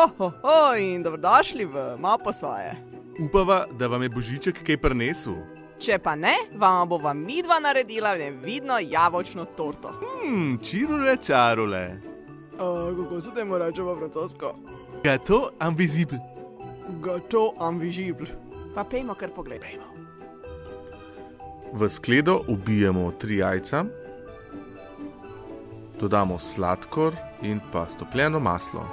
Ho, in dobrodošli v Malo svoje. Upava, da vam je Božiček kaj prinesel. Če pa ne, vam bova midva naredila nevidno jabolčno torto. Čirule čarule. Kako se temu reče v francosko? Gato invisible. Gato invisible. Pa pejmo kar pogled. V skledo ubijemo 3 jajca, dodamo sladkor in pa stopljeno maslo.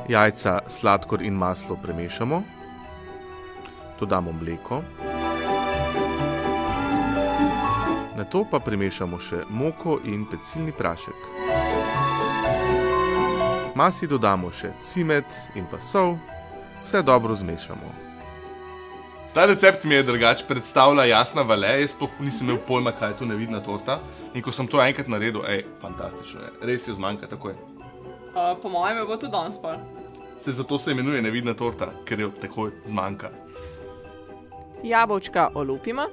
Jajca, sladkor in maslo premešamo, dodamo mleko, nato pa premešamo še moko in pecilni prašek. Masi dodamo še cimet in pa sol, vse dobro zmešamo. Ta recept mi je drugače predstavlja Jasna Vale, jaz sploh nisem imel pojma, kaj je to nevidna torta. In ko sem to enkrat naredil, fantastično je, res jo zmanjka takoj. Po mojem je bo tudi danes pa. Zato se imenuje nevidna torta, ker jo takoj zmanjka. Jabolčka olupimo.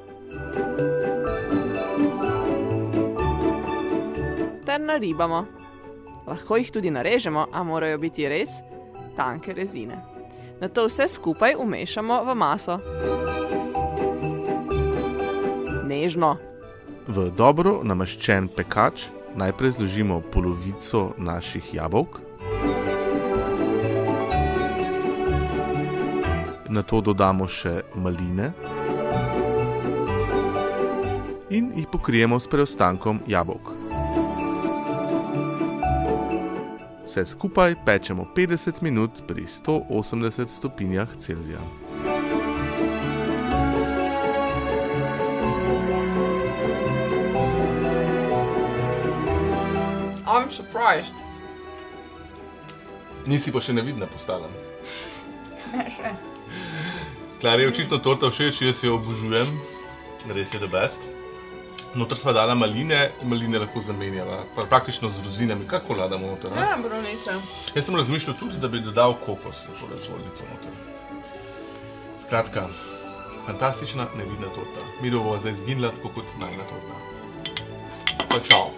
Ter naribamo. Lahko jih tudi narežemo, a morajo biti res tanke rezine. Nato vse skupaj umešamo v maso. Nežno. V dobro namaščen pekač najprej zložimo polovico naših jabolk. Nato dodamo še maline in jih pokrijemo s preostankom jabolk. Vse skupaj pečemo 50 minut pri 180 stopinjah Celzija. I'm surprised. Nisi pa še nevidna postala. Ne še. Klari je očitno torta všeč, jaz jo obožujem. Res je the best. Noter sva dala maline lahko zamenjava, praktično z rozinami, kako damo noter. Ja, brunice. Jaz sem razmišljal tudi, da bi dodal kokos na tole zvolico noter. Skratka, fantastična nevidna torta. Mi bova zdaj zginila tako kot najna torta. Pa čau.